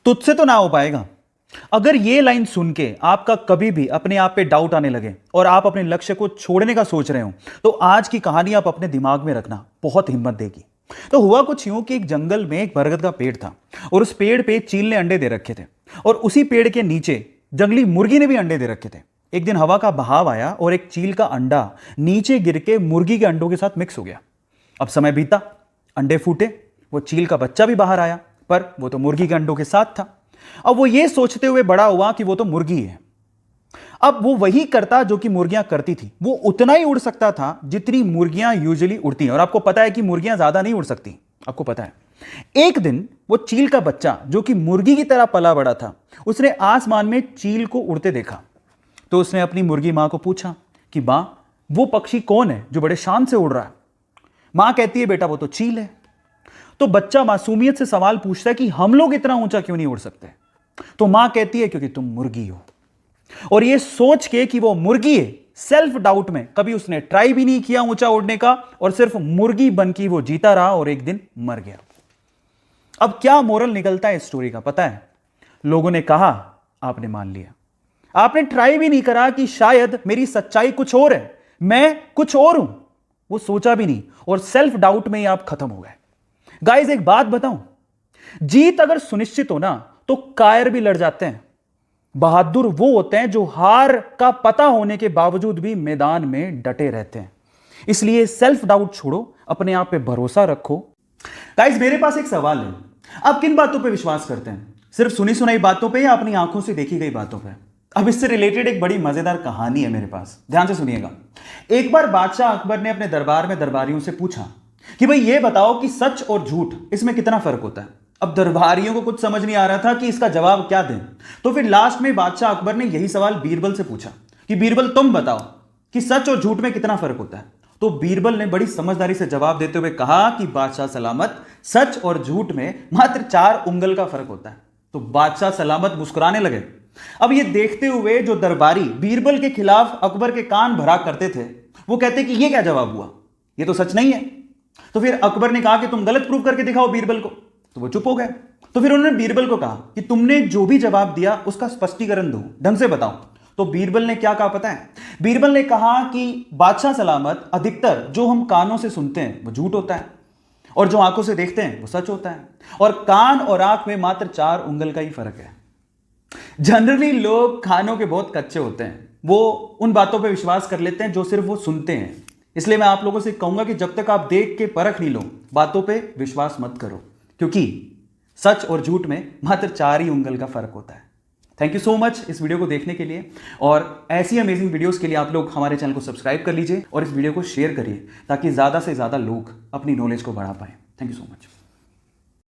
तुझसे तो ना हो पाएगा। अगर ये लाइन सुन के आपका कभी भी अपने आप पे डाउट आने लगे और आप अपने लक्ष्य को छोड़ने का सोच रहे हो, तो आज की कहानी आप अपने दिमाग में रखना, बहुत हिम्मत देगी। तो हुआ कुछ यूं कि एक जंगल में एक बरगद का पेड़ था और उस पेड़ पे चील ने अंडे दे रखे थे और उसी पेड़ के नीचे जंगली मुर्गी ने भी अंडे दे रखे थे। एक दिन हवा का बहाव आया और एक चील का अंडा नीचे गिर के मुर्गी के अंडों के साथ मिक्स हो गया। अब समय बीता, अंडे फूटे, वो चील का बच्चा भी बाहर आया, पर वो तो मुर्गी के अंडों के साथ था। अब वो ये सोचते हुए बड़ा हुआ कि वो तो मुर्गी है। अब वो वही करता जो कि मुर्गियां करती थी, वो उतना ही उड़ सकता था जितनी मुर्गियां यूजुअली उड़ती हैं। और आपको पता है कि मुर्गियां ज्यादा नहीं उड़ सकती, आपको पता है। एक दिन वो चील का बच्चा जो कि मुर्गी की तरह पला बड़ा था, उसने आसमान में चील को उड़ते देखा। तो उसने अपनी मुर्गी मां को पूछा कि मां, वो पक्षी कौन है जो बड़े शान से उड़ रहा है? मां कहती है, बेटा वो तो चील है। तो बच्चा मासूमियत से सवाल पूछता है कि हम लोग इतना ऊंचा क्यों नहीं उड़ सकते? तो मां कहती है, क्योंकि तुम मुर्गी हो। और ये सोच के कि वो मुर्गी है, सेल्फ डाउट में कभी उसने ट्राई भी नहीं किया ऊंचा उड़ने का और सिर्फ मुर्गी बन के वो जीता रहा और एक दिन मर गया। अब क्या मोरल निकलता है इस स्टोरी का पता है? लोगों ने कहा, आपने मान लिया। आपने ट्राई भी नहीं करा कि शायद मेरी सच्चाई कुछ और है, मैं कुछ और हूं, वो सोचा भी नहीं और सेल्फ डाउट में ही आप खत्म हो गए। गाइस एक बात बताऊं, जीत अगर सुनिश्चित हो ना तो कायर भी लड़ जाते हैं। बहादुर वो होते हैं जो हार का पता होने के बावजूद भी मैदान में डटे रहते हैं। इसलिए सेल्फ डाउट छोड़ो, अपने आप पे भरोसा रखो। गाइस मेरे पास एक सवाल है, आप किन बातों पे विश्वास करते हैं? सिर्फ सुनी सुनाई बातों पे या अपनी आंखों से देखी गई बातों पे? अब इससे रिलेटेड एक बड़ी मजेदार कहानी है मेरे पास, ध्यान से सुनिएगा। एक बार बादशाह अकबर ने अपने दरबार में दरबारियों से पूछा कि भाई ये बताओ कि सच और झूठ इसमें कितना फर्क होता है। अब दरबारियों को कुछ समझ नहीं आ रहा था कि इसका जवाब क्या दें। तो फिर लास्ट में बादशाह अकबर ने यही सवाल बीरबल से पूछा कि बीरबल तुम बताओ कि सच और झूठ में कितना फर्क होता है। तो बीरबल ने बड़ी समझदारी से जवाब देते हुए कहा कि बादशाह सलामत, सच और झूठ में मात्र 4 उंगल का फर्क होता है। तो बादशाह सलामत मुस्कुराने लगे। अब ये देखते हुए जो दरबारी बीरबल के खिलाफ अकबर के कान भरा करते थे, वो कहते कि ये क्या जवाब हुआ, ये तो सच नहीं है। तो फिर अकबर ने कहा कि तुम गलत प्रूव करके दिखाओ बीरबल को। तो वो चुप हो गए। तो फिर उन्होंने बीरबल को कहा कि तुमने जो भी जवाब दिया उसका स्पष्टीकरण दो, ढंग से बताओ। तो बीरबल ने क्या कहा पता है? बीरबल ने कहा कि बादशाह सलामत, अधिकतर जो हम कानों से सुनते हैं वो झूठ होता है और जो आंखों से देखते हैं वो सच होता है, और कान और आंख में मात्र 4 उंगल का ही फर्क है। जनरली लोग कानों के बहुत कच्चे होते हैं, वो उन बातों पे विश्वास कर लेते हैं जो सिर्फ वो सुनते हैं। इसलिए मैं आप लोगों से कहूंगा कि जब तक आप देख के परख नहीं लो, बातों पे विश्वास मत करो, क्योंकि सच और झूठ में मात्र 4 ही उंगल का फर्क होता है। थैंक यू सो मच इस वीडियो को देखने के लिए, और ऐसी अमेजिंग वीडियोस के लिए आप लोग हमारे चैनल को सब्सक्राइब कर लीजिए और इस वीडियो को शेयर करिए ताकि ज़्यादा से ज़्यादा लोग अपनी नॉलेज को बढ़ा पाएं। Thank you so much.